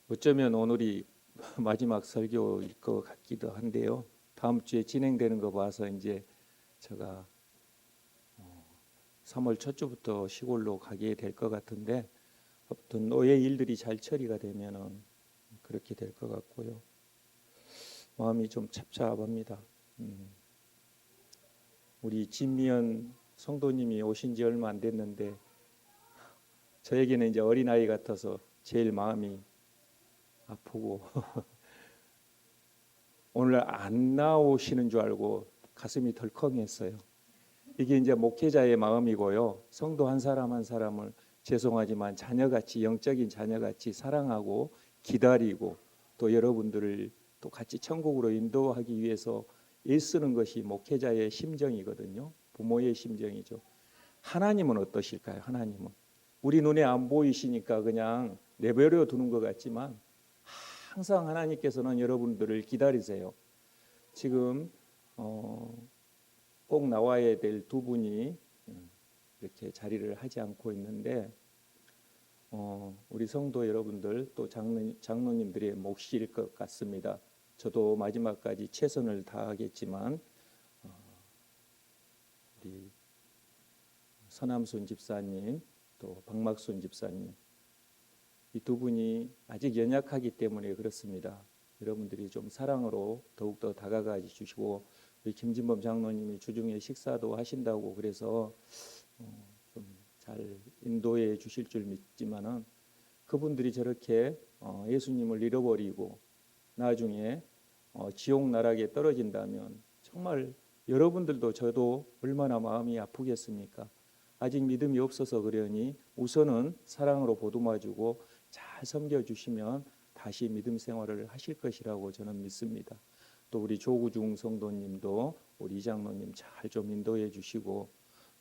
어쩌면 오늘이 마지막 설교일 것 같기도 한데요. 다음 주에 진행되는 거 봐서 이제 제가 3월 첫 주부터 시골로 가게 될 것 같은데, 아무튼 노예 일들이 잘 처리가 되면은 그렇게 될 것 같고요. 마음이 좀 찹찹합니다. 우리 진미연 성도님이 오신 지 얼마 안 됐는데 저에게는 이제 어린아이 같아서 제일 마음이 아프고 오늘 안 나오시는 줄 알고 가슴이 덜컹했어요. 이게 이제 목회자의 마음이고요. 성도 한 사람 한 사람을 죄송하지만 자녀같이, 영적인 자녀같이 사랑하고 기다리고 또 여러분들을 또 같이 천국으로 인도하기 위해서 애쓰는 것이 목회자의 심정이거든요. 부모의 심정이죠. 하나님은 어떠실까요? 하나님은 우리 눈에 안 보이시니까 그냥 내버려 두는 것 같지만 항상 하나님께서는 여러분들을 기다리세요. 지금 꼭 나와야 될 두 분이 이렇게 자리를 하지 않고 있는데 우리 성도 여러분들 또 장로님들의 몫일 것 같습니다. 저도 마지막까지 최선을 다하겠지만 우리 서남순 집사님 또 박막순 집사님 이 두 분이 아직 연약하기 때문에 그렇습니다. 여러분들이 좀 사랑으로 더욱더 다가가 주시고 우리 김진범 장로님이 주중에 식사도 하신다고 그래서 좀 잘 인도해 주실 줄 믿지만은 그분들이 저렇게 예수님을 잃어버리고 나중에 지옥 나락에 떨어진다면 정말 여러분들도 저도 얼마나 마음이 아프겠습니까? 아직 믿음이 없어서 그러니 우선은 사랑으로 보듬어주고 잘 섬겨주시면 다시 믿음 생활을 하실 것이라고 저는 믿습니다. 또 우리 조구중 성도님도 우리 이장로님 잘 좀 인도해 주시고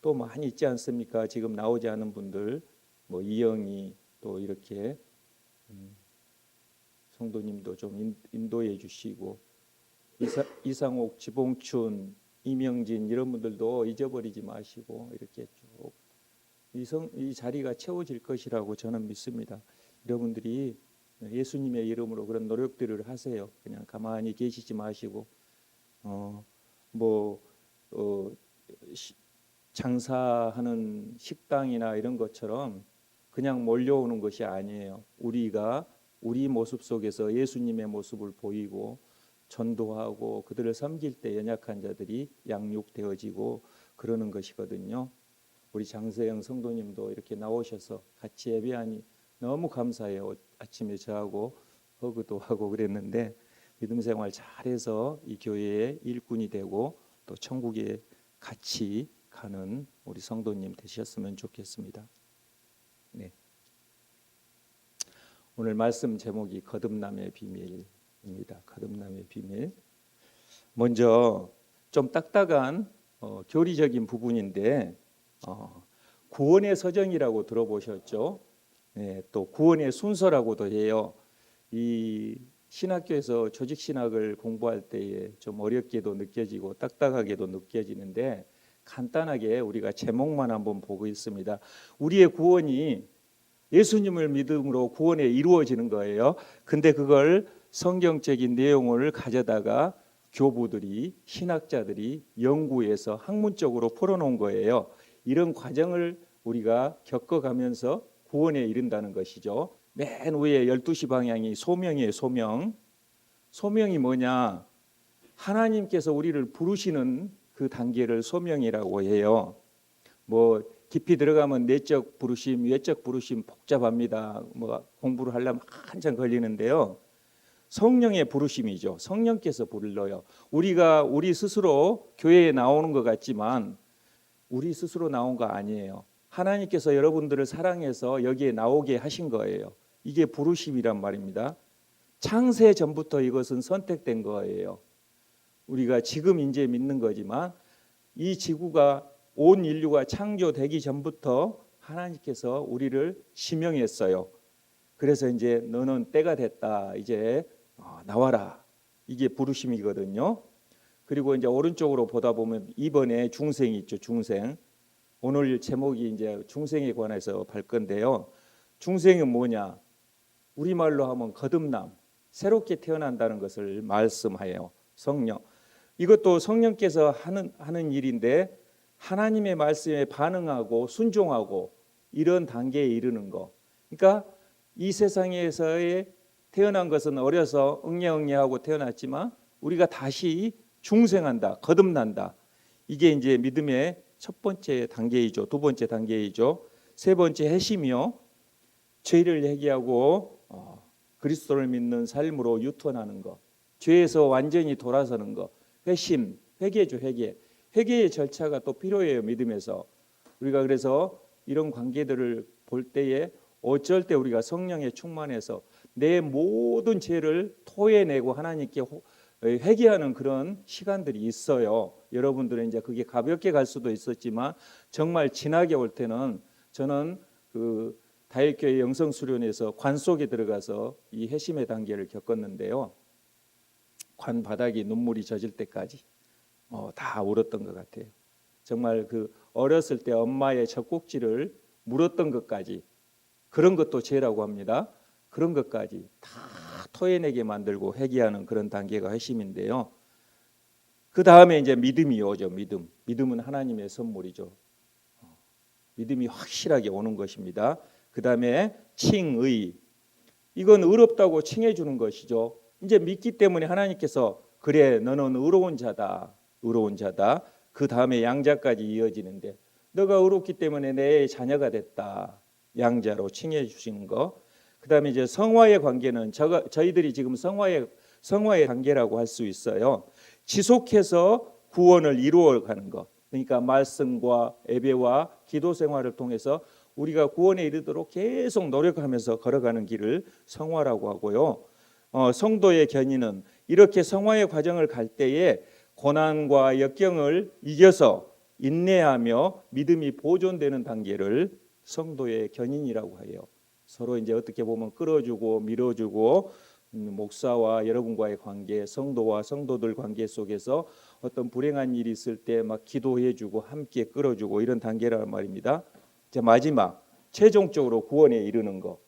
또 많이 있지 않습니까? 지금 나오지 않은 분들 뭐 이영희 또 이렇게 성도님도 좀 인도해 주시고 이상옥, 지봉춘, 이명진 이런 분들도 잊어버리지 마시고 이렇게 쭉 이 자리가 채워질 것이라고 저는 믿습니다. 여러분들이 예수님의 이름으로 그런 노력들을 하세요. 그냥 가만히 계시지 마시고 장사하는 식당이나 이런 것처럼 그냥 몰려오는 것이 아니에요. 우리가 우리 모습 속에서 예수님의 모습을 보이고 전도하고 그들을 섬길 때 연약한 자들이 양육되어지고 그러는 것이거든요. 우리 장세영 성도님도 이렇게 나오셔서 같이 예배하니 너무 감사해요. 아침에 저하고 허그도 하고 그랬는데 믿음 생활 잘해서 이 교회의 일꾼이 되고 또 천국에 같이 가는 우리 성도님 되셨으면 좋겠습니다. 네. 오늘 말씀 제목이 거듭남의 비밀입니다. 거듭남의 비밀. 먼저 좀 딱딱한 교리적인 부분인데 구원의 서정이라고 들어보셨죠? 네, 또 구원의 순서라고도 해요. 이 신학교에서 조직신학을 공부할 때에 좀 어렵게도 느껴지고 딱딱하게도 느껴지는데 간단하게 우리가 제목만 한번 보고 있습니다. 우리의 구원이 예수님을 믿음으로 구원에 이루어지는 거예요. 근데 그걸 성경적인 내용을 가져다가 교부들이 신학자들이 연구해서 학문적으로 풀어놓은 거예요. 이런 과정을 우리가 겪어가면서 구원에 이른다는 것이죠. 맨 위에 12시 방향이 소명이에요. 소명. 소명이 뭐냐? 하나님께서 우리를 부르시는 그 단계를 소명이라고 해요. 뭐 깊이 들어가면 내적 부르심, 외적 부르심 복잡합니다. 뭐 공부를 하려면 한참 걸리는데요. 성령의 부르심이죠. 성령께서 불러요. 우리가 우리 스스로 교회에 나오는 것 같지만 우리 스스로 나온 거 아니에요. 하나님께서 여러분들을 사랑해서 여기에 나오게 하신 거예요. 이게 부르심이란 말입니다. 창세 전부터 이것은 선택된 거예요. 우리가 지금 이제 믿는 거지만 이 지구가 온 인류가 창조되기 전부터 하나님께서 우리를 지명했어요. 그래서 이제 너는 때가 됐다. 이제 나와라. 이게 부르심이거든요. 그리고 이제 오른쪽으로 보다 보면 2번에 중생이 있죠. 중생. 오늘 제목이 이제 중생에 관해서 발 건데요. 중생은 뭐냐? 우리말로 하면 거듭남, 새롭게 태어난다는 것을 말씀하여 성령. 이것도 성령께서 하는 일인데 하나님의 말씀에 반응하고 순종하고 이런 단계에 이르는 거. 그러니까 이 세상에서의 태어난 것은 어려서 응애응애하고 태어났지만 우리가 다시 중생한다, 거듭난다. 이게 이제 믿음의 첫 번째 단계이죠. 두 번째 단계이죠. 세 번째 회심이요. 죄를 회개하고 그리스도를 믿는 삶으로 유턴하는 것. 죄에서 완전히 돌아서는 것. 회심, 회개죠, 회개. 회개의 절차가 또 필요해요, 믿음에서. 우리가 그래서 이런 관계들을 볼 때에 어쩔 때 우리가 성령에 충만해서 내 모든 죄를 토해내고 하나님께 회개하는 그런 시간들이 있어요. 여러분들은 이제 그게 가볍게 갈 수도 있었지만 정말 진하게 올 때는 저는 그 다일교회 영성수련에서 관 속에 들어가서 이 회심의 단계를 겪었는데요. 관 바닥이 눈물이 젖을 때까지 다 울었던 것 같아요. 정말 그 어렸을 때 엄마의 젖꼭지를 물었던 것까지, 그런 것도 죄라고 합니다. 그런 것까지 다 토해내게 만들고 회개하는 그런 단계가 회심인데요. 그 다음에 이제 믿음이 오죠. 믿음은 하나님의 선물이죠. 믿음이 확실하게 오는 것입니다. 그 다음에 칭의. 이건 의롭다고 칭해 주는 것이죠. 이제 믿기 때문에 하나님께서 그래 너는 의로운 자다. 의로운 자다. 그 다음에 양자까지 이어지는데 너가 의롭기 때문에 내 자녀가 됐다. 양자로 칭해 주시는 거. 그 다음에 이제 성화의 관계는 저희들이 지금 성화의 관계라고 할 수 있어요. 지속해서 구원을 이루어가는 것. 그러니까 말씀과 예배와 기도 생활을 통해서 우리가 구원에 이르도록 계속 노력하면서 걸어가는 길을 성화라고 하고요. 성도의 견인은 이렇게 성화의 과정을 갈 때에 고난과 역경을 이겨서 인내하며 믿음이 보존되는 단계를 성도의 견인이라고 해요. 서로 이제 어떻게 보면 끌어주고 밀어주고 목사와 여러분과의 관계, 성도와 성도들 관계 속에서 어떤 불행한 일이 있을 때 막 기도해주고 함께 끌어주고 이런 단계란 말입니다. 이제 마지막 최종적으로 구원에 이르는 거,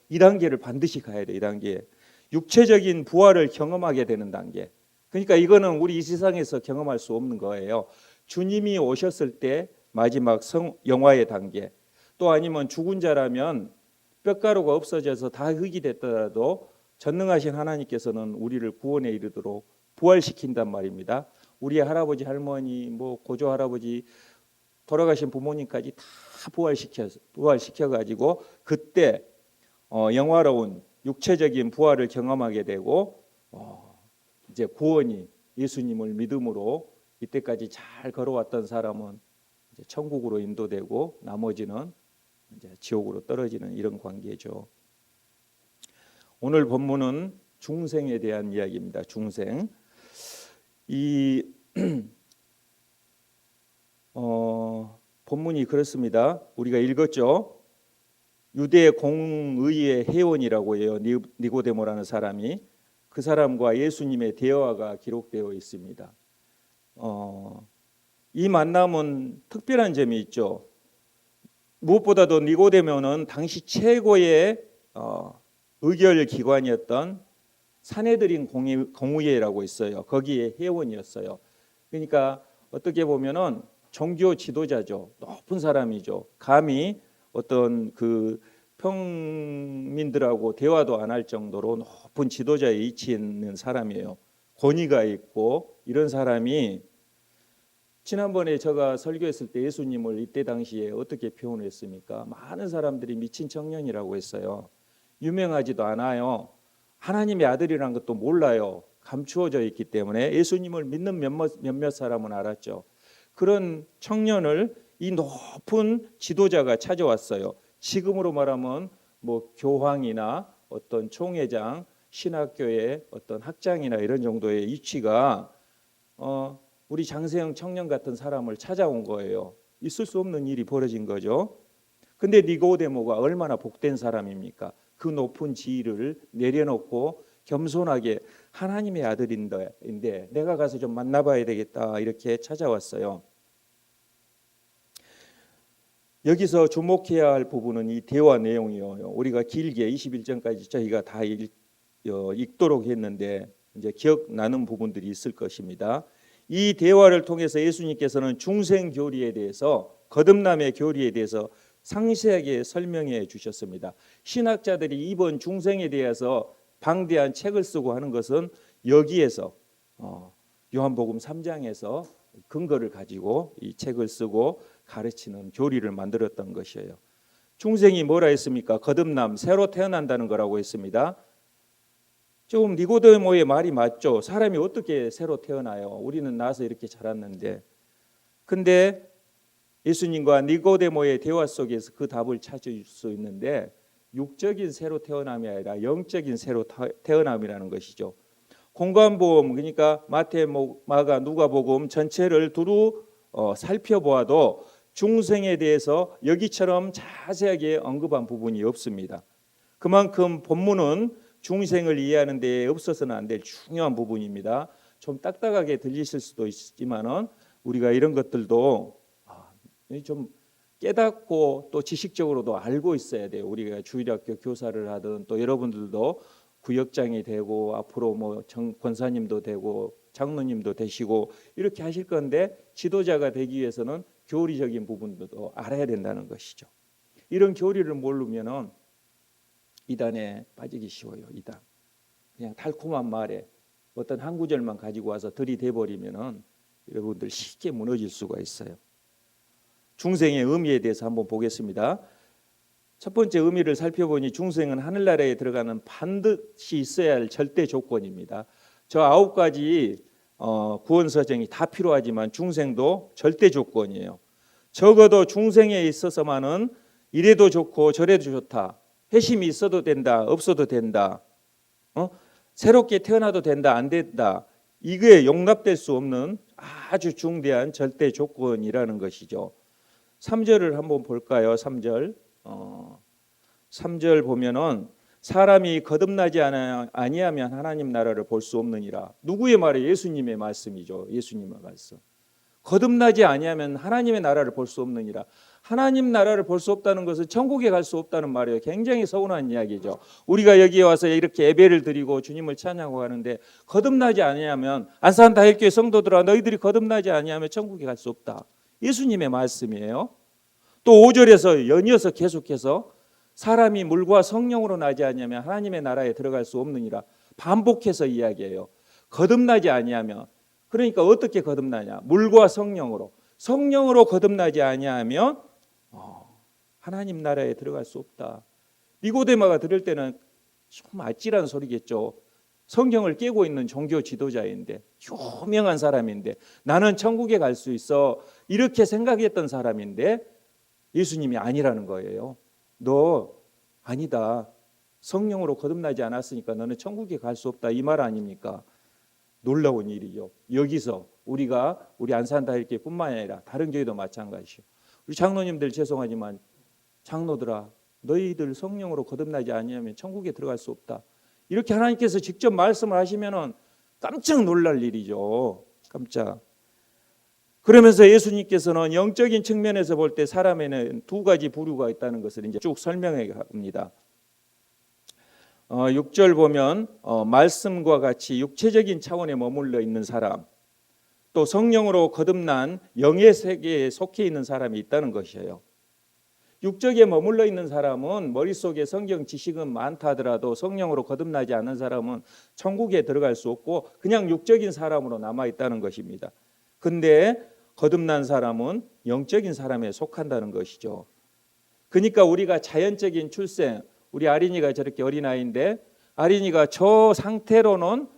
이 단계를 반드시 가야 돼. 이 단계 육체적인 부활을 경험하게 되는 단계. 그러니까 이거는 우리 이 세상에서 경험할 수 없는 거예요. 주님이 오셨을 때 마지막 영화의 단계. 또 아니면 죽은 자라면 뼈가루가 없어져서 다 흙이 됐더라도 전능하신 하나님께서는 우리를 구원에 이르도록 부활시킨단 말입니다. 우리의 할아버지 할머니 뭐 고조 할아버지 돌아가신 부모님까지 다 부활시켜 가지고 그때 영화로운 육체적인 부활을 경험하게 되고 이제 구원이 예수님을 믿음으로 이때까지 잘 걸어왔던 사람은 이제 천국으로 인도되고 나머지는 이제 지옥으로 떨어지는 이런 관계죠. 오늘 본문은 중생에 대한 이야기입니다. 중생. 이 본문이 그렇습니다. 우리가 읽었죠. 유대 공의의 회원이라고 해요. 니고데모라는 사람이. 그 사람과 예수님의 대화가 기록되어 있습니다. 이 만남은 특별한 점이 있죠. 무엇보다도 니고데모는 당시 최고의 의결 기관이었던 사내들인 공의회라고 있어요. 거기에 회원이었어요. 그러니까 어떻게 보면은 종교 지도자죠. 높은 사람이죠. 감히 어떤 그 평민들하고 대화도 안 할 정도로 높은 지도자의 위치에 있는 사람이에요. 권위가 있고 이런 사람이 지난번에 제가 설교했을 때 예수님을 이때 당시에 어떻게 표현했습니까? 많은 사람들이 미친 청년이라고 했어요. 유명하지도 않아요. 하나님의 아들이라는 것도 몰라요. 감추어져 있기 때문에 예수님을 믿는 몇몇 사람은 알았죠. 그런 청년을 이 높은 지도자가 찾아왔어요. 지금으로 말하면 뭐 교황이나 어떤 총회장, 신학교의 어떤 학장이나 이런 정도의 위치가 우리 장세형 청년 같은 사람을 찾아온 거예요. 있을 수 없는 일이 벌어진 거죠. 근데 니고데모가 얼마나 복된 사람입니까? 그 높은 지위를 내려놓고 겸손하게 하나님의 아들인데 내가 가서 좀 만나봐야 되겠다 이렇게 찾아왔어요. 여기서 주목해야 할 부분은 이 대화 내용이요. 우리가 길게 21절까지 저희가 다 읽도록 했는데 이제 기억나는 부분들이 있을 것입니다. 이 대화를 통해서 예수님께서는 중생 교리에 대해서, 거듭남의 교리에 대해서 상세하게 설명해 주셨습니다. 신학자들이 이번 중생에 대해서 방대한 책을 쓰고 하는 것은 여기에서 요한복음 3장에서 근거를 가지고 이 책을 쓰고 가르치는 교리를 만들었던 것이에요. 중생이 뭐라 했습니까? 거듭남, 새로 태어난다는 거라고 했습니다. 조금 니고데모의 말이 맞죠. 사람이 어떻게 새로 태어나요? 우리는 나서 이렇게 자랐는데. 근데 예수님과 니고데모의 대화 속에서 그 답을 찾을 수 있는데 육적인 새로 태어남이 아니라 영적인 새로 태어남이라는 것이죠. 공관복음, 그러니까 마태, 마가, 누가복음 전체를 두루 살펴보아도 중생에 대해서 여기처럼 자세하게 언급한 부분이 없습니다. 그만큼 본문은 중생을 이해하는 데 없어서는 안 될 중요한 부분입니다. 좀 딱딱하게 들리실 수도 있지만은 우리가 이런 것들도 좀 깨닫고 또 지식적으로도 알고 있어야 돼요. 우리가 주일학교 교사를 하든 또 여러분들도 구역장이 되고 앞으로 뭐 권사님도 되고 장로님도 되시고 이렇게 하실 건데 지도자가 되기 위해서는 교리적인 부분도 알아야 된다는 것이죠. 이런 교리를 모르면은 이단에 빠지기 쉬워요. 이단. 그냥 달콤한 말에 어떤 한 구절만 가지고 와서 들이대 버리면은 여러분들 쉽게 무너질 수가 있어요. 중생의 의미에 대해서 한번 보겠습니다. 첫 번째 의미를 살펴보니 중생은 하늘나라에 들어가는 반드시 있어야 할 절대 조건입니다. 저 9가지 구원 사정이 다 필요하지만 중생도 절대 조건이에요. 적어도 중생에 있어서만은 이래도 좋고 저래도 좋다. 회심이 있어도 된다, 없어도 된다. 새롭게 태어나도 된다, 안 된다. 이게 용납될 수 없는 아주 중대한 절대 조건이라는 것이죠. 3절을 한번 볼까요? 3절. 3절 보면은 사람이 거듭나지 아니하면 하나님 나라를 볼 수 없느니라. 누구의 말이에요? 예수님의 말씀이죠. 예수님의 말씀. 거듭나지 아니하면 하나님의 나라를 볼 수 없느니라. 하나님 나라를 볼 수 없다는 것은 천국에 갈 수 없다는 말이에요. 굉장히 서운한 이야기죠. 우리가 여기에 와서 이렇게 예배를 드리고 주님을 찬양하고 하는데 거듭나지 아니하면 안산다일교회 성도들아 너희들이 거듭나지 아니하면 천국에 갈 수 없다. 예수님의 말씀이에요. 또 5절에서 연이어서 계속해서 사람이 물과 성령으로 나지 아니하면 하나님의 나라에 들어갈 수 없느니라. 반복해서 이야기해요. 거듭나지 아니하면, 그러니까 어떻게 거듭나냐? 물과 성령으로. 성령으로 거듭나지 아니하면 하나님 나라에 들어갈 수 없다. 니고데모가 들을 때는 좀 아찔한 소리겠죠. 성경을 깨고 있는 종교 지도자인데 유명한 사람인데 나는 천국에 갈 수 있어 이렇게 생각했던 사람인데 예수님이 아니라는 거예요. 너 아니다. 성령으로 거듭나지 않았으니까 너는 천국에 갈 수 없다. 이 말 아닙니까? 놀라운 일이죠. 여기서 우리가 우리 안산다일교회뿐만 아니라 다른 교회도 마찬가지죠. 우리 장로님들 죄송하지만 장로들아 너희들 성령으로 거듭나지 아니하면 천국에 들어갈 수 없다. 이렇게 하나님께서 직접 말씀을 하시면은 깜짝 놀랄 일이죠. 깜짝. 그러면서 예수님께서는 영적인 측면에서 볼 때 사람에는 2가지 부류가 있다는 것을 이제 쭉 설명해 갑니다. 6절 보면 말씀과 같이 육체적인 차원에 머물러 있는 사람, 또 성령으로 거듭난 영의 세계에 속해 있는 사람이 있다는 것이에요. 육적에 머물러 있는 사람은 머릿속에 성경 지식은 많다 하더라도 성령으로 거듭나지 않는 사람은 천국에 들어갈 수 없고 그냥 육적인 사람으로 남아 있다는 것입니다. 근데 거듭난 사람은 영적인 사람에 속한다는 것이죠. 그러니까 우리가 자연적인 출생, 우리 아린이가 저렇게 어린아이인데 아린이가 저 상태로는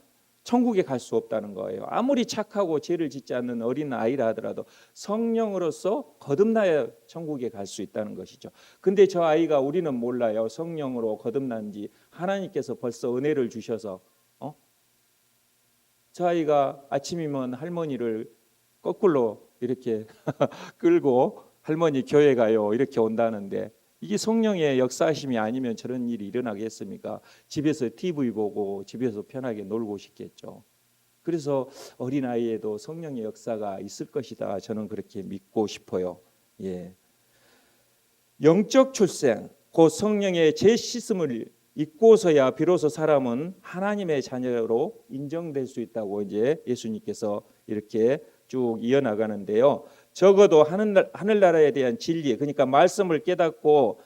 천국에 갈 수 없다는 거예요. 아무리 착하고 죄를 짓지 않는 어린 아이라 하더라도 성령으로서 거듭나야 천국에 갈 수 있다는 것이죠. 근데 저 아이가 우리는 몰라요. 성령으로 거듭난지 하나님께서 벌써 은혜를 주셔서 저 아이가 아침이면 할머니를 거꾸로 이렇게 끌고 할머니 교회 가요 이렇게 온다는데 이게 성령의 역사하심이 아니면 저런 일이 일어나겠습니까? 집에서 TV 보고 집에서 편하게 놀고 싶겠죠. 그래서 어린아이에도 성령의 역사가 있을 것이다. 저는 그렇게 믿고 싶어요. 예. 영적 출생, 곧 성령의 재씻음을 입고서야 비로소 사람은 하나님의 자녀로 인정될 수 있다고 이제 예수님께서 이렇게 쭉 이어나가는데요. 적어도 하늘나라에 대한 진리, 그러니까 말씀을 깨닫고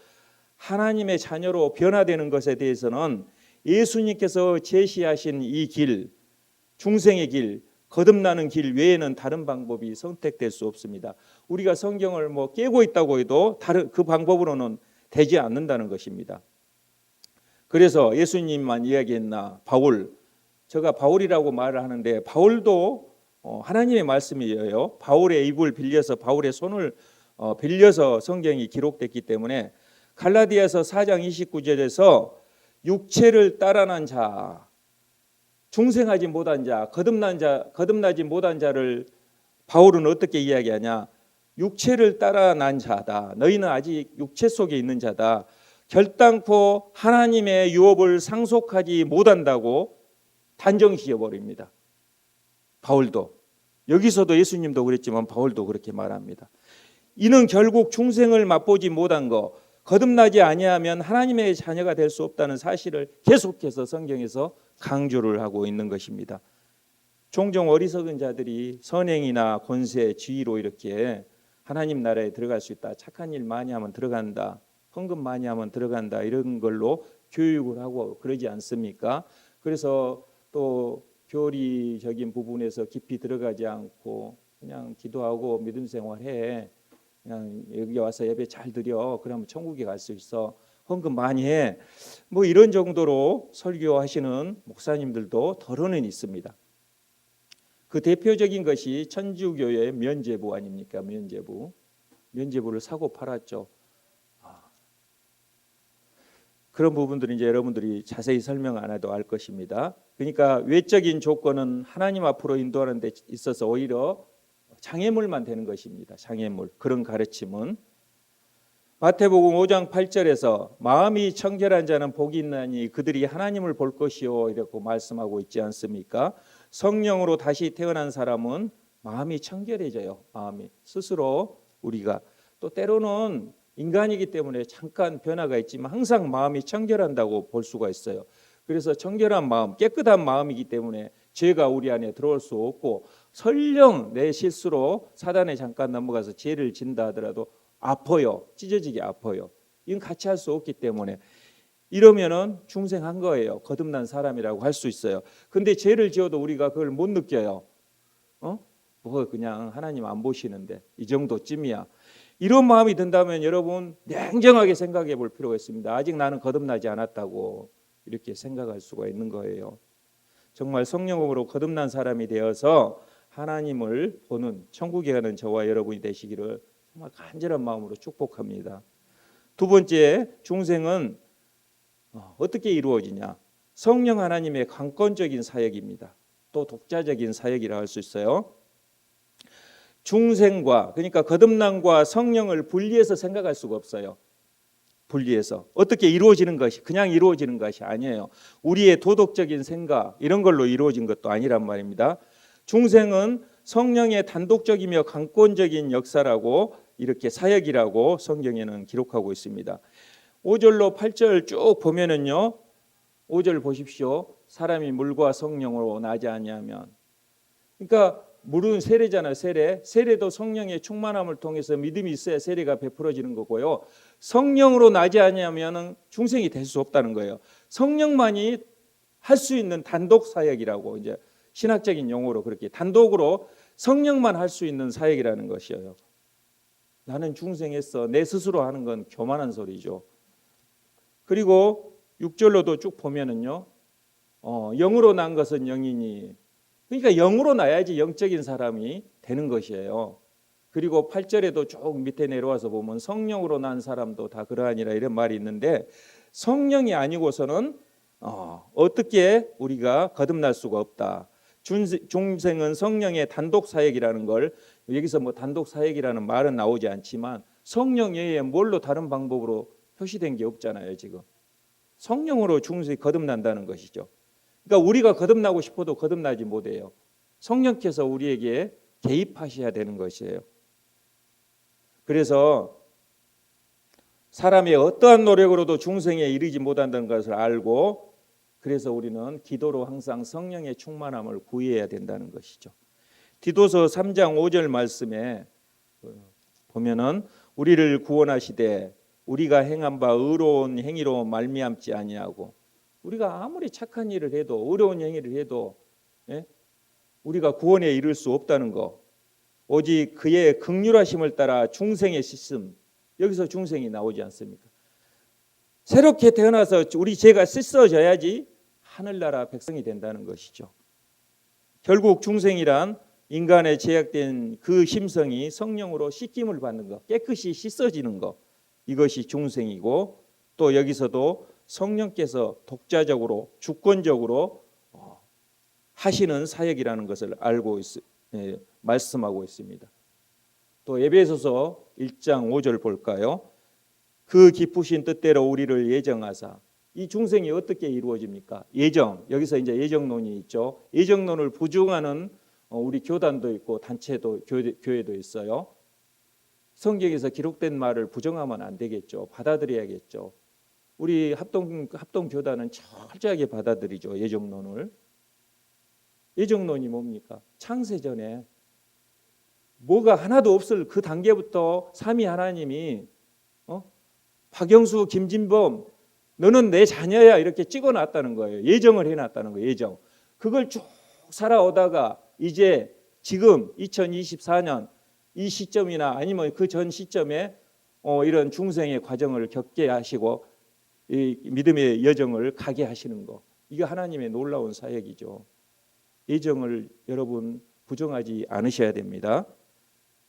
하나님의 자녀로 변화되는 것에 대해서는 예수님께서 제시하신 이 길, 중생의 길, 거듭나는 길 외에는 다른 방법이 선택될 수 없습니다. 우리가 성경을 깨고 있다고 해도 다른 그 방법으로는 되지 않는다는 것입니다. 그래서 예수님만 이야기했나? 바울, 제가 바울이라고 말을 하는데 바울도 하나님의 말씀이에요. 바울의 입을 빌려서 바울의 손을 빌려서 성경이 기록됐기 때문에 갈라디아서 4장 29절에서 육체를 따라난 자, 중생하지 못한 자, 거듭나지 못한 자를 바울은 어떻게 이야기하냐? 육체를 따라난 자다. 너희는 아직 육체 속에 있는 자다. 결단코 하나님의 유업을 상속하지 못한다고 단정지어 버립니다. 바울도, 여기서도 예수님도 그랬지만 바울도 그렇게 말합니다. 이는 결국 중생을 맛보지 못한 것, 거듭나지 아니하면 하나님의 자녀가 될 수 없다는 사실을 계속해서 성경에서 강조를 하고 있는 것입니다. 종종 어리석은 자들이 선행이나 권세, 지위로 이렇게 하나님 나라에 들어갈 수 있다. 착한 일 많이 하면 들어간다. 헌금 많이 하면 들어간다. 이런 걸로 교육을 하고 그러지 않습니까? 그래서 또 교리적인 부분에서 깊이 들어가지 않고 그냥 기도하고 믿음 생활해. 그냥 여기 와서 예배 잘 드려. 그러면 천국에 갈 수 있어. 헌금 많이 해. 이런 정도로 설교하시는 목사님들도 더러는 있습니다. 그 대표적인 것이 천주교의 면죄부 아닙니까? 면죄부를 사고 팔았죠. 그런 부분들은 이제 여러분들이 자세히 설명 안 해도 알 것입니다. 그러니까 외적인 조건은 하나님 앞으로 인도하는 데 있어서 오히려 장애물만 되는 것입니다. 장애물. 그런 가르침은 마태복음 5장 8절에서 마음이 청결한 자는 복이 있나니 그들이 하나님을 볼 것이요 이렇게 말씀하고 있지 않습니까? 성령으로 다시 태어난 사람은 마음이 청결해져요. 마음이 스스로 우리가 또 때로는 인간이기 때문에 잠깐 변화가 있지만 항상 마음이 청결한다고 볼 수가 있어요. 그래서 청결한 마음, 깨끗한 마음이기 때문에 죄가 우리 안에 들어올 수 없고 설령 내 실수로 사단에 잠깐 넘어가서 죄를 진다 하더라도 아파요. 찢어지게 아파요. 이건 같이 할 수 없기 때문에 이러면은 중생한 거예요. 거듭난 사람이라고 할 수 있어요. 근데 죄를 지어도 우리가 그걸 못 느껴요. 그냥 하나님 안 보시는데 이 정도쯤이야. 이런 마음이 든다면 여러분 냉정하게 생각해 볼 필요가 있습니다. 아직 나는 거듭나지 않았다고 이렇게 생각할 수가 있는 거예요. 정말 성령으로 거듭난 사람이 되어서 하나님을 보는 천국에 가는 저와 여러분이 되시기를 정말 간절한 마음으로 축복합니다. 두 번째, 중생은 어떻게 이루어지냐? 성령 하나님의 강권적인 사역입니다. 또 독자적인 사역이라 할 수 있어요. 중생과 그러니까 거듭남과 성령을 분리해서 생각할 수가 없어요. 분리해서 어떻게 이루어지는 것이 그냥 이루어지는 것이 아니에요. 우리의 도덕적인 생각 이런 걸로 이루어진 것도 아니란 말입니다. 중생은 성령의 단독적이며 강권적인 역사라고 이렇게 사역이라고 성경에는 기록하고 있습니다. 5절로 8절 쭉 보면은요. 5절 보십시오. 사람이 물과 성령으로 나지 아니하면, 그러니까 물은 세례잖아요. 세례도 성령의 충만함을 통해서 믿음이 있어야 세례가 베풀어지는 거고요. 성령으로 나지 아니하면 중생이 될 수 없다는 거예요. 성령만이 할 수 있는 단독 사역이라고 이제 신학적인 용어로 그렇게 단독으로 성령만 할 수 있는 사역이라는 것이에요. 나는 중생했어. 내 스스로 하는 건 교만한 소리죠. 그리고 6절로도 쭉 보면은요. 영으로 난 것은 영이니, 그러니까 영으로 나야지 영적인 사람이 되는 것이에요. 그리고 8절에도 쭉 밑에 내려와서 보면 성령으로 난 사람도 다 그러하니라 이런 말이 있는데, 성령이 아니고서는 어떻게 우리가 거듭날 수가 없다. 중생은 성령의 단독 사역이라는 걸, 여기서 단독 사역이라는 말은 나오지 않지만 성령 외에 뭘로 다른 방법으로 표시된 게 없잖아요. 지금 성령으로 중생이 거듭난다는 것이죠. 그러니까 우리가 거듭나고 싶어도 거듭나지 못해요. 성령께서 우리에게 개입하셔야 되는 것이에요. 그래서 사람의 어떠한 노력으로도 중생에 이르지 못한다는 것을 알고, 그래서 우리는 기도로 항상 성령의 충만함을 구해야 된다는 것이죠. 디도서 3장 5절 말씀에 보면은 우리를 구원하시되 우리가 행한 바 의로운 행위로 말미암지 아니하고, 우리가 아무리 착한 일을 해도 의로운 행위를 해도 우리가 구원에 이를 수 없다는 거, 오직 그의 긍휼하심을 따라 중생의 씻음, 여기서 중생이 나오지 않습니까? 새롭게 태어나서 우리 죄가 씻어져야지 하늘나라 백성이 된다는 것이죠. 결국 중생이란 인간의 제약된 그 심성이 성령으로 씻김을 받는 것, 깨끗이 씻어지는 것, 이것이 중생이고, 또 여기서도 성령께서 독자적으로 주권적으로 하시는 사역이라는 것을 알고 말씀하고 있습니다. 또 에베소서 1장 5절 볼까요? 그 기쁘신 뜻대로 우리를 예정하사, 이 중생이 어떻게 이루어집니까? 예정, 여기서 이제 예정론이 있죠. 예정론을 부정하는 우리 교단도 있고 단체도 교회도 있어요. 성경에서 기록된 말을 부정하면 안 되겠죠. 받아들여야겠죠. 우리 합동 교단은 철저하게 받아들이죠. 예정론을. 예정론이 뭡니까? 창세전에 뭐가 하나도 없을 그 단계부터 삼위 하나님이 박영수, 김진범 너는 내 자녀야 이렇게 찍어놨다는 거예요. 예정을 해놨다는 거예요. 예정. 그걸 쭉 살아오다가 이제 지금 2024년 이 시점이나 아니면 그 전 시점에 이런 중생의 과정을 겪게 하시고 이 믿음의 여정을 가게 하시는 거, 이게 하나님의 놀라운 사역이죠. 예정을 여러분 부정하지 않으셔야 됩니다.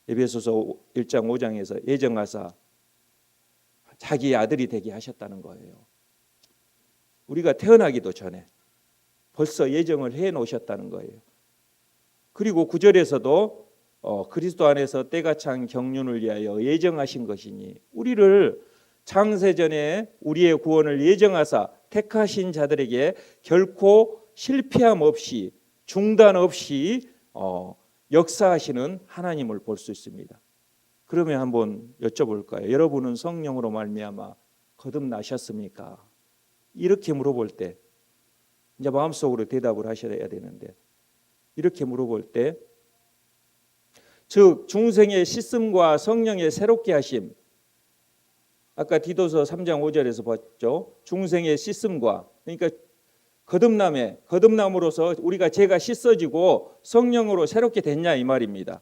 에베소서 1장 5장에서 예정하사 자기 아들이 되게 하셨다는 거예요. 우리가 태어나기도 전에 벌써 예정을 해 놓으셨다는 거예요. 그리고 9절에서도 그리스도 안에서 때가 찬 경륜을 위하여 예정하신 것이니, 우리를 창세전에 우리의 구원을 예정하사 택하신 자들에게 결코 실패함 없이 중단 없이 역사하시는 하나님을 볼 수 있습니다. 그러면 한번 여쭤볼까요? 여러분은 성령으로 말미암아 거듭나셨습니까? 이렇게 물어볼 때 이제 마음속으로 대답을 하셔야 되는데, 이렇게 물어볼 때, 즉 중생의 씻음과 성령의 새롭게 하심, 아까 디도서 3장 5절에서 봤죠. 중생의 씻음과, 그러니까 거듭남으로서 우리가 죄가 씻어지고 성령으로 새롭게 됐냐 이 말입니다.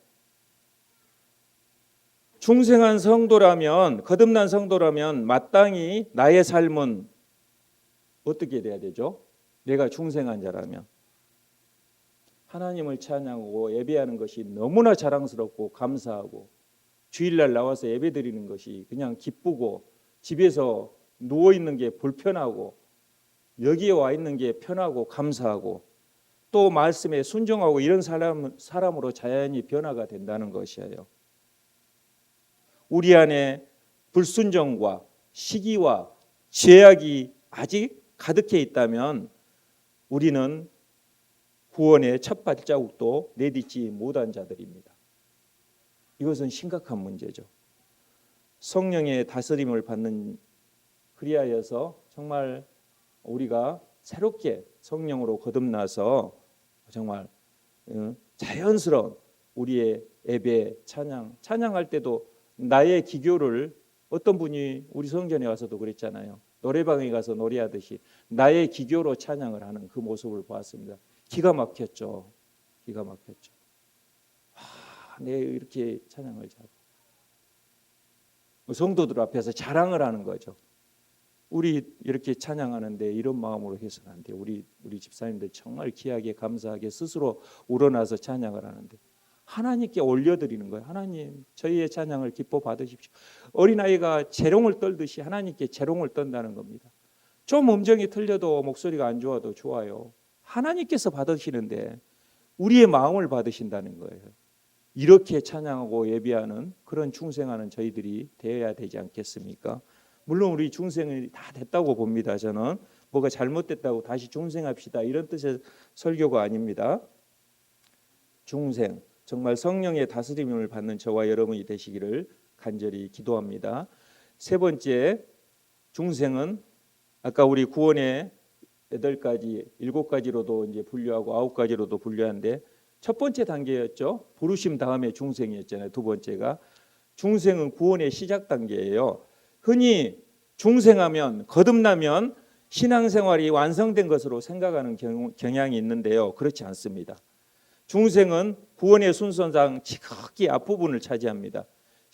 중생한 성도라면, 거듭난 성도라면 마땅히 나의 삶은 어떻게 돼야 되죠? 내가 중생한 자라면 하나님을 찬양하고 예배하는 것이 너무나 자랑스럽고 감사하고, 주일날 나와서 예배드리는 것이 그냥 기쁘고, 집에서 누워있는 게 불편하고 여기에 와 있는 게 편하고 감사하고, 또 말씀에 순종하고, 이런 사람으로 자연히 변화가 된다는 것이에요. 우리 안에 불순종과 시기와 죄악이 아직 가득해 있다면 우리는 구원의 첫 발자국도 내딛지 못한 자들입니다. 이것은 심각한 문제죠. 성령의 다스림을 받는, 그리하여서 정말 우리가 새롭게 성령으로 거듭나서 정말 자연스러운 우리의 예배, 찬양할 때도 나의 기교를, 어떤 분이 우리 성전에 와서도 그랬잖아요. 노래방에 가서 노래하듯이 나의 기교로 찬양을 하는 그 모습을 보았습니다. 기가 막혔죠. 기가 막혔죠. 내 이렇게 찬양을 잘하고, 성도들 앞에서 자랑을 하는 거죠. 우리 이렇게 찬양하는데 이런 마음으로 해서는 안 돼요. 우리 집사님들 정말 귀하게 감사하게 스스로 우러나서 찬양을 하는데 하나님께 올려드리는 거예요. 하나님, 저희의 찬양을 기뻐 받으십시오. 어린아이가 재롱을 떨듯이 하나님께 재롱을 떤다는 겁니다. 좀 음정이 틀려도 목소리가 안 좋아도 좋아요. 하나님께서 받으시는데 우리의 마음을 받으신다는 거예요. 이렇게 찬양하고 예배하는 그런 중생하는 저희들이 되어야 되지 않겠습니까? 물론 우리 중생이 다 됐다고 봅니다. 저는 뭐가 잘못됐다고 다시 중생합시다 이런 뜻의 설교가 아닙니다. 중생, 정말 성령의 다스림을 받는 저와 여러분이 되시기를 간절히 기도합니다. 세 번째, 중생은 아까 우리 구원의 8가지, 7가지로도 이제 분류하고 9가지로도 분류하는데 첫 번째 단계였죠. 부르심 다음에 중생이었잖아요. 두 번째가 중생은 구원의 시작 단계예요. 흔히 중생하면 거듭나면 신앙생활이 완성된 것으로 생각하는 경향이 있는데요. 그렇지 않습니다. 중생은 구원의 순서상 지극히 앞부분을 차지합니다.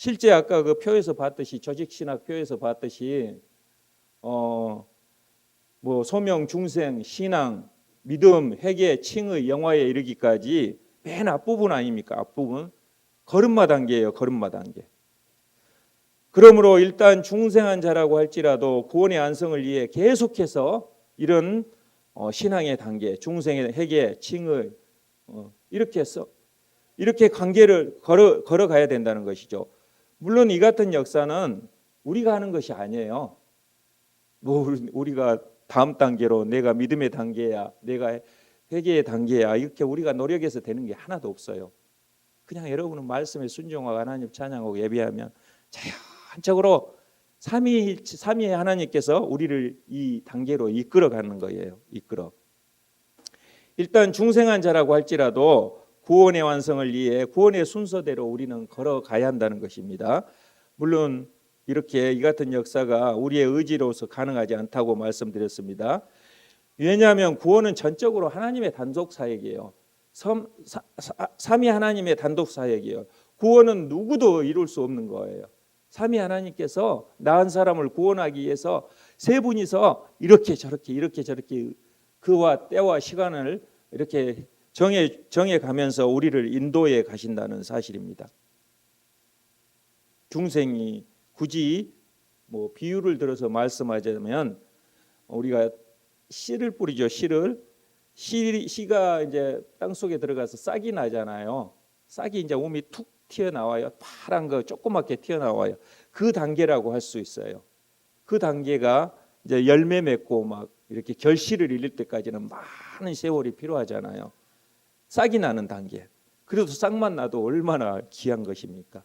실제 아까 그 표에서 봤듯이 조직신학 표에서 봤듯이 뭐 소명, 중생, 신앙, 믿음, 회개, 칭의, 영화에 이르기까지 맨 앞부분 아닙니까? 앞부분 걸음마 단계예요. 걸음마 단계. 그러므로 일단 중생한 자라고 할지라도 구원의 안성을 위해 계속해서 이런 신앙의 단계, 중생의 회개, 칭의 이렇게 해서 이렇게 관계를 걸어가야 된다는 것이죠. 물론 이 같은 역사는 우리가 하는 것이 아니에요. 뭐 우리가 다음 단계로 내가 믿음의 단계야, 내가 회개의 단계야 이렇게 우리가 노력해서 되는 게 하나도 없어요. 그냥 여러분은 말씀에 순종하고 하나님 찬양하고 예배하면 자연적으로 삼위의 하나님께서 우리를 이 단계로 이끌어가는 거예요. 일단 중생한 자라고 할지라도 구원의 완성을 위해 구원의 순서대로 우리는 걸어가야 한다는 것입니다. 물론 이렇게 이 같은 역사가 우리의 의지로서 가능하지 않다고 말씀드렸습니다. 왜냐하면 구원은 전적으로 하나님의 단독 사역이에요. 삼위 하나님의 단독 사역이에요. 구원은 누구도 이룰 수 없는 거예요. 삼위 하나님께서 나은 사람을 구원하기 위해서 세 분이서 이렇게 저렇게 그와 때와 시간을 이렇게 정해 가면서 우리를 인도해 가신다는 사실입니다. 중생이 굳이 뭐 비유를 들어서 말씀하자면 우리가 씨를 뿌리죠. 씨가 이제 땅 속에 들어가서 싹이 나잖아요. 싹이 이제 몸이 툭 튀어나와요. 파란 거 조그맣게 튀어나와요. 그 단계라고 할 수 있어요. 그 단계가 이제 열매 맺고 막 이렇게 결실을 잃을 때까지는 많은 세월이 필요하잖아요. 싹이 나는 단계. 그래도 싹만 나도 얼마나 귀한 것입니까?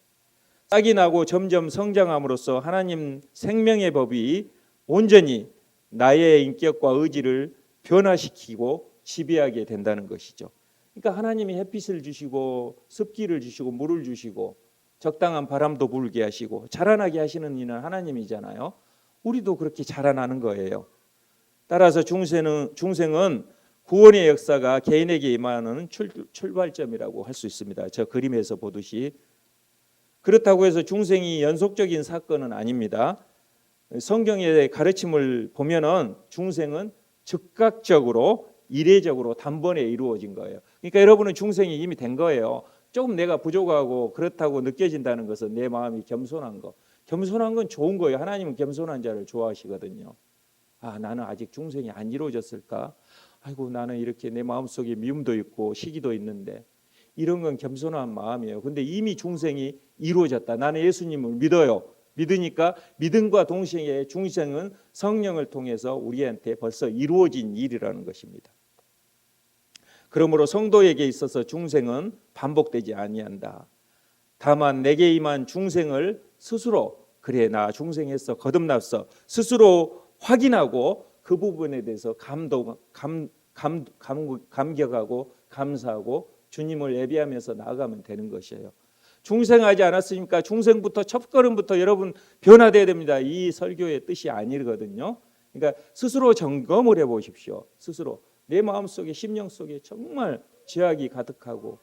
싹이 나고 점점 성장함으로써 하나님 생명의 법이 온전히 나의 인격과 의지를 변화시키고 지배하게 된다는 것이죠. 그러니까 하나님이 햇빛을 주시고 습기를 주시고 물을 주시고 적당한 바람도 불게 하시고 자라나게 하시는 이는 하나님이잖아요. 우리도 그렇게 자라나는 거예요. 따라서 중생은 구원의 역사가 개인에게 임하는 출발점이라고 할 수 있습니다. 저 그림에서 보듯이. 그렇다고 해서 중생이 연속적인 사건은 아닙니다. 성경의 가르침을 보면은 중생은 즉각적으로 이례적으로 단번에 이루어진 거예요. 그러니까 여러분은 중생이 이미 된 거예요. 조금 내가 부족하고 그렇다고 느껴진다는 것은 내 마음이 겸손한 거. 겸손한 건 좋은 거예요. 하나님은 겸손한 자를 좋아하시거든요. 아, 나는 아직 중생이 안 이루어졌을까? 아이고, 나는 이렇게 내 마음속에 미움도 있고 시기도 있는데 이런 건 겸손한 마음이에요. 근데 이미 중생이 이루어졌다. 나는 예수님을 믿어요. 믿으니까 믿음과 동시에 중생은 성령을 통해서 우리한테 벌써 이루어진 일이라는 것입니다. 그러므로 성도에게 있어서 중생은 반복되지 아니한다. 다만 내게 임한 중생을 스스로 그래 나 중생했어 거듭났어 스스로 확인하고 그 부분에 대해서 감격하고 감사하고 주님을 예배하면서 나아가면 되는 것이에요. 중생하지 않았으니까 중생부터 첫걸음부터 여러분 변화돼야 됩니다. 이 설교의 뜻이 아니거든요. 그러니까 스스로 점검을 해보십시오. 스스로 내 마음속에 심령 속에 정말 죄악이 가득하고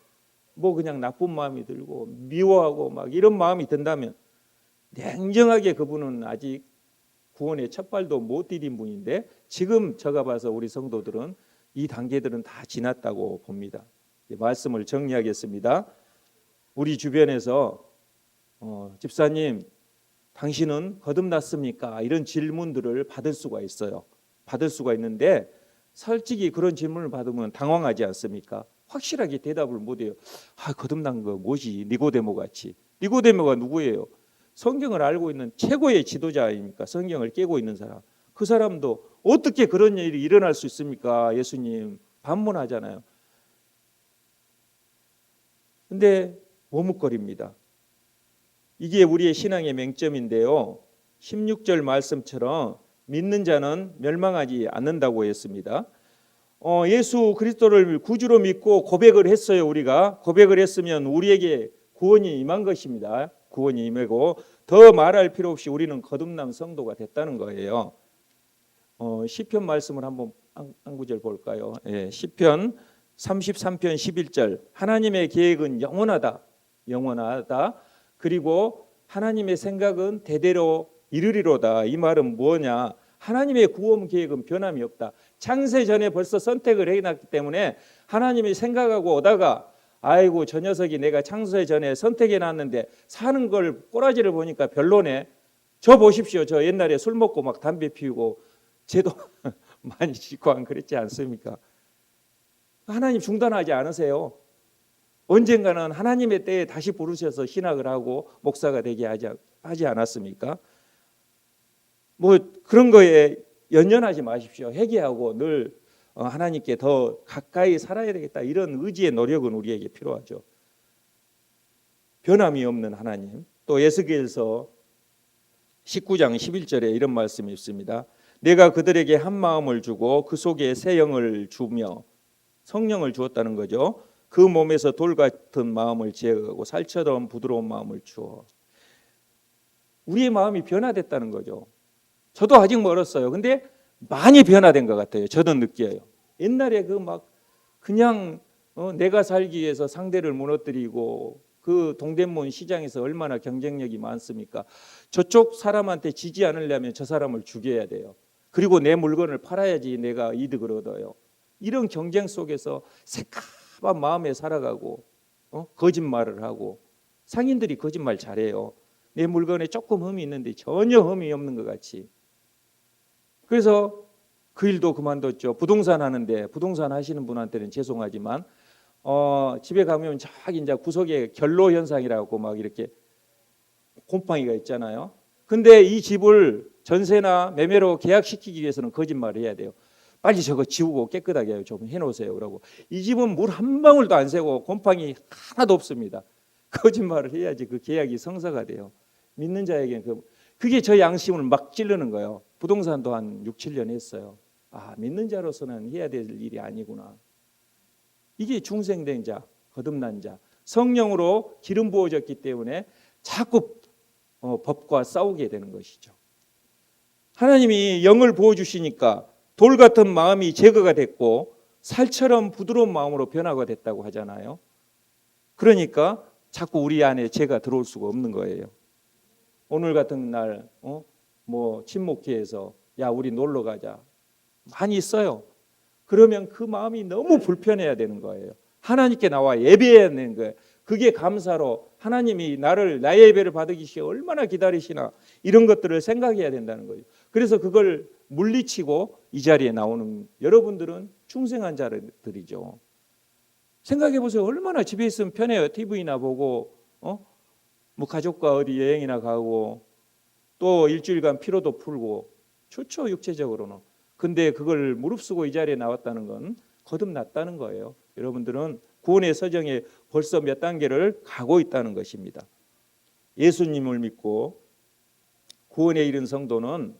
뭐 그냥 나쁜 마음이 들고 미워하고 막 이런 마음이 든다면 냉정하게 그분은 아직 구원의 첫 발도 못 디딘 분인데 지금 제가 봐서 우리 성도들은 이 단계들은 다 지났다고 봅니다. 말씀을 정리하겠습니다. 우리 주변에서 집사님 당신은 거듭났습니까? 이런 질문들을 받을 수가 있어요. 받을 수가 있는데 솔직히 그런 질문을 받으면 당황하지 않습니까? 확실하게 대답을 못해요. 아, 거듭난 거 뭐지? 니고데모 같이. 니고데모가 누구예요? 성경을 알고 있는 최고의 지도자 아닙니까? 성경을 깨고 있는 사람. 그 사람도 어떻게 그런 일이 일어날 수 있습니까? 예수님 반문하잖아요. 근데 머뭇거립니다. 이게 우리의 신앙의 맹점인데요. 16절 말씀처럼 믿는 자는 멸망하지 않는다고 했습니다. 예수 그리스도를 구주로 믿고 고백을 했어요. 우리가 고백을 했으면 우리에게 구원이 임한 것입니다. 구원이 임하고 더 말할 필요 없이 우리는 거듭난 성도가 됐다는 거예요. 시편 말씀을 한번 한 구절 볼까요? 시편 33편 11절 하나님의 계획은 영원하다. 그리고 하나님의 생각은 대대로 이르리로다. 이 말은 뭐냐? 하나님의 구원 계획은 변함이 없다. 창세 전에 벌써 선택을 해놨기 때문에 하나님이 생각하고 오다가 아이고 저 녀석이 내가 창세 전에 선택해놨는데 사는 걸 꼬라지를 보니까 별로네. 저 보십시오. 저 옛날에 술 먹고 막 담배 피우고 죄도 많이 짓고 안 그랬지 않습니까? 하나님 중단하지 않으세요. 언젠가는 하나님의 때에 다시 부르셔서 신학을 하고 목사가 되게 하지 않았습니까? 뭐 그런 거에 연연하지 마십시오. 회개하고 늘 하나님께 더 가까이 살아야 되겠다. 이런 의지의 노력은 우리에게 필요하죠. 변함이 없는 하나님. 또 에스겔서 19장 11절에 이런 말씀이 있습니다. 내가 그들에게 한 마음을 주고 그 속에 새 영을 주며 성령을 주었다는 거죠. 그 몸에서 돌 같은 마음을 제어하고 살처럼 부드러운 마음을 주어. 우리의 마음이 변화됐다는 거죠. 저도 아직 멀었어요. 근데 많이 변화된 것 같아요. 저도 느껴요. 옛날에 그냥 내가 살기 위해서 상대를 무너뜨리고 그 동대문 시장에서 얼마나 경쟁력이 많습니까? 저쪽 사람한테 지지 않으려면 저 사람을 죽여야 돼요. 그리고 내 물건을 팔아야지 내가 이득을 얻어요. 이런 경쟁 속에서 새까만 마음에 살아가고 거짓말을 하고 상인들이 거짓말 잘해요. 내 물건에 조금 흠이 있는데 전혀 흠이 없는 것 같이. 그래서 그 일도 그만뒀죠. 부동산 하는데 부동산 하시는 분한테는 죄송하지만 집에 가면 저기 이제 구석에 결로 현상이라고 막 이렇게 곰팡이가 있잖아요. 근데 이 집을 전세나 매매로 계약시키기 위해서는 거짓말을 해야 돼요. 빨리 저거 지우고 깨끗하게 좀 해놓으세요. 그러고 이 집은 물 한 방울도 안 새고 곰팡이 하나도 없습니다. 거짓말을 해야지 그 계약이 성사가 돼요. 믿는 자에게는 그게 저 양심을 막 찌르는 거예요. 부동산도 한 6, 7년 했어요. 믿는 자로서는 해야 될 일이 아니구나. 이게 중생된 자, 거듭난 자, 성령으로 기름 부어졌기 때문에 자꾸 법과 싸우게 되는 것이죠. 하나님이 영을 부어주시니까 돌 같은 마음이 제거가 됐고 살처럼 부드러운 마음으로 변화가 됐다고 하잖아요. 그러니까 자꾸 우리 안에 죄가 들어올 수가 없는 거예요. 오늘 같은 날 친목회에서 야 우리 놀러 가자 많이 있어요. 그러면 그 마음이 너무 불편해야 되는 거예요. 하나님께 나와 예배해야 되는 거예요. 그게 감사로 하나님이 나의 예배를 받기 위해 얼마나 기다리시나 이런 것들을 생각해야 된다는 거예요. 그래서 그걸 물리치고 이 자리에 나오는 여러분들은 충성한 자들이죠. 생각해 보세요. 얼마나 집에 있으면 편해요. TV나 보고 가족과 어디 여행이나 가고 또 일주일간 피로도 풀고 좋죠. 육체적으로는. 근데 그걸 무릅쓰고 이 자리에 나왔다는 건 거듭났다는 거예요. 여러분들은 구원의 서정에 벌써 몇 단계를 가고 있다는 것입니다. 예수님을 믿고 구원에 이른 성도는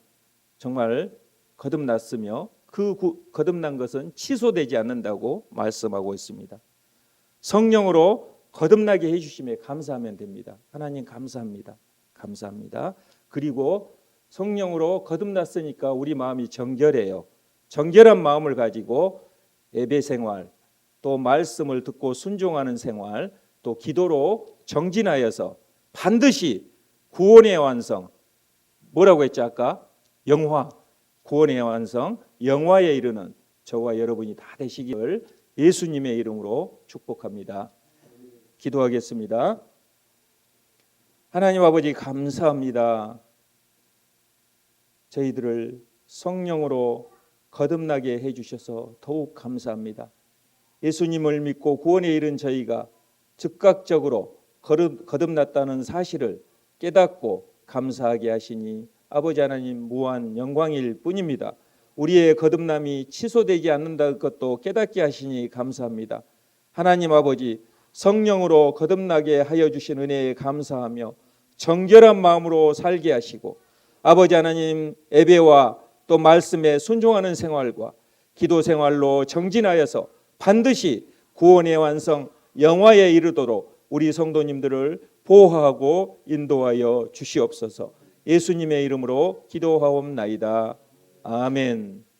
정말 거듭났으며 그 거듭난 것은 취소되지 않는다고 말씀하고 있습니다. 성령으로 거듭나게 해주심에 감사하면 됩니다. 하나님 감사합니다. 감사합니다. 그리고 성령으로 거듭났으니까 우리 마음이 정결해요. 정결한 마음을 가지고 예배 생활, 또 말씀을 듣고 순종하는 생활, 또 기도로 정진하여서 반드시 구원의 완성, 뭐라고 했죠 아까? 영화, 구원의 완성, 영화에 이르는 저와 여러분이 다 되시기를 예수님의 이름으로 축복합니다. 기도하겠습니다. 하나님 아버지 감사합니다. 저희들을 성령으로 거듭나게 해주셔서 더욱 감사합니다. 예수님을 믿고 구원에 이른 저희가 즉각적으로 거듭났다는 사실을 깨닫고 감사하게 하시니 아버지 하나님 무한 영광일 뿐입니다. 우리의 거듭남이 취소되지 않는다는 것도 깨닫게 하시니 감사합니다. 하나님 아버지 성령으로 거듭나게 하여 주신 은혜에 감사하며 정결한 마음으로 살게 하시고 아버지 하나님, 예배와 또 말씀에 순종하는 생활과 기도 생활로 정진하여서 반드시 구원의 완성 영화에 이르도록 우리 성도님들을 보호하고 인도하여 주시옵소서. 예수님의 이름으로 기도하옵나이다. 아멘.